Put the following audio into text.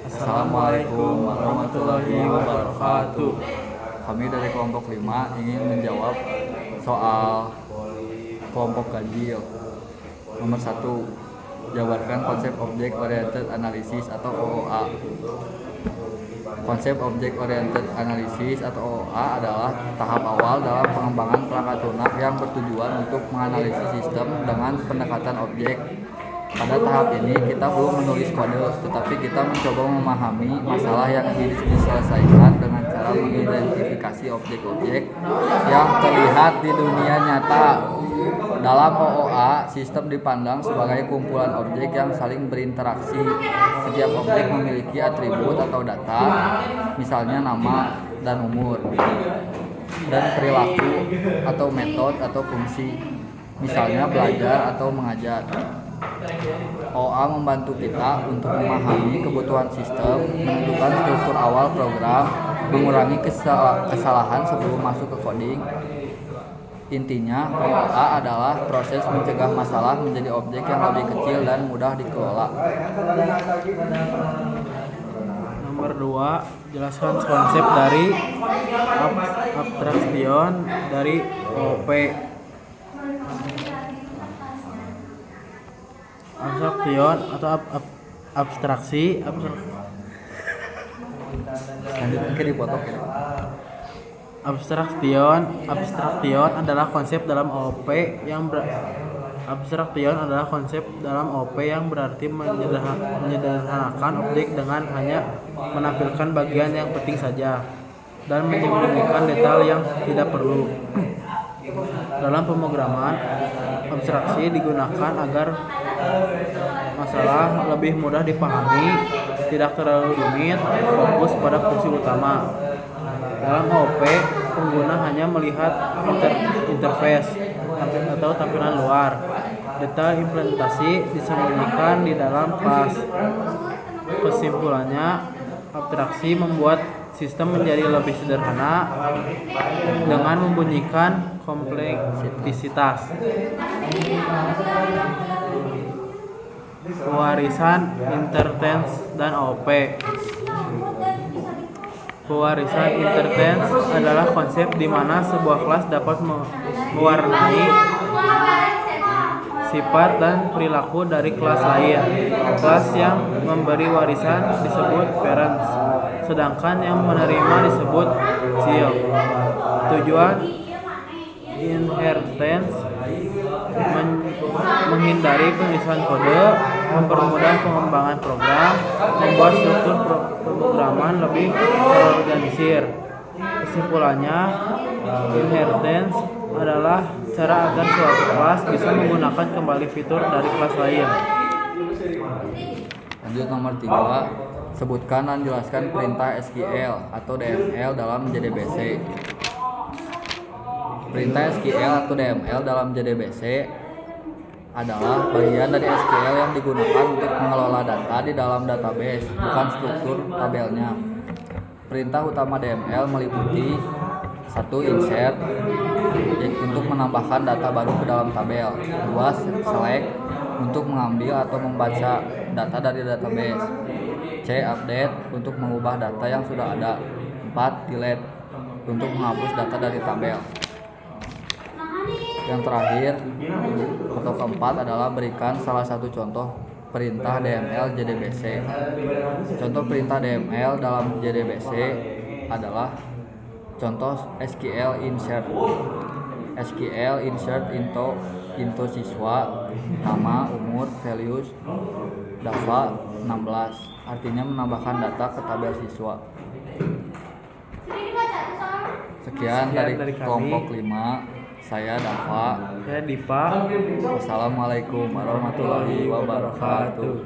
Assalamualaikum warahmatullahi wabarakatuh. Kami dari kelompok 5 ingin menjawab soal kelompok ganjil. Nomor 1, jabarkan konsep Object Oriented Analysis atau OOA. Konsep Object Oriented Analysis atau OOA adalah tahap awal dalam pengembangan perangkat lunak yang bertujuan untuk menganalisis sistem dengan pendekatan objek. Pada tahap ini kita belum menulis kode, tetapi kita mencoba memahami masalah yang diselesaikan dengan cara mengidentifikasi objek-objek yang terlihat di dunia nyata. Dalam OOA, sistem dipandang sebagai kumpulan objek yang saling berinteraksi. Setiap objek memiliki atribut atau data, misalnya nama dan umur, dan perilaku atau metode atau fungsi, misalnya belajar atau mengajar. OOA membantu kita untuk memahami kebutuhan sistem, menentukan struktur awal program, mengurangi kesalahan sebelum masuk ke coding. Intinya, OOA adalah proses mencegah masalah menjadi objek yang lebih kecil dan mudah dikelola. Nomor 2, jelaskan konsep dari abstraction dari OOP. Abstraction atau abstraksi Abstraction adalah konsep dalam OOP yang berarti menyederhanakan objek dengan hanya menampilkan bagian yang penting saja dan menyembunyikan detail yang tidak perlu. Dalam pemrograman, abstraksi digunakan agar masalah lebih mudah dipahami, tidak terlalu rumit, fokus pada fungsi utama. Dalam OOP, pengguna hanya melihat interface atau tampilan luar. Detail implementasi disembunyikan di dalam kelas. Kesimpulannya, abstraksi membuat sistem menjadi lebih sederhana dengan membunyikan kompleksitas. Pewarisan inheritance dan OOP. Pewarisan inheritance adalah konsep di mana sebuah kelas dapat mewarnai sifat dan perilaku dari kelas lain. Kelas yang memberi warisan disebut parents, sedangkan yang menerima disebut child. Tujuan inheritance menghindari penulisan kode, mempermudah pengembangan program, membuat struktur pemrograman lebih terorganisir. Kesimpulannya, inheritance adalah cara agar suatu kelas bisa menggunakan kembali fitur dari kelas lain. Lanjut nomor 3, sebutkan dan jelaskan perintah SQL atau DML dalam JDBC. Perintah SQL atau DML dalam JDBC adalah bagian dari SQL yang digunakan untuk mengelola data di dalam database, bukan struktur tabelnya. Perintah utama DML meliputi 1. Insert untuk menambahkan data baru ke dalam tabel. 2. Select untuk mengambil atau membaca data dari database. C. Update untuk mengubah data yang sudah ada. 4. Delete untuk menghapus data dari tabel. Yang terakhir atau keempat adalah berikan salah satu contoh perintah DML JDBC. Contoh perintah DML dalam JDBC adalah contoh SQL insert. SQL insert into siswa, nama, umur, values, Dava 16. Artinya menambahkan data ke tabel siswa. Sekian dari kelompok 5. Saya Dava. Saya Dipa. Wassalamualaikum warahmatullahi wabarakatuh.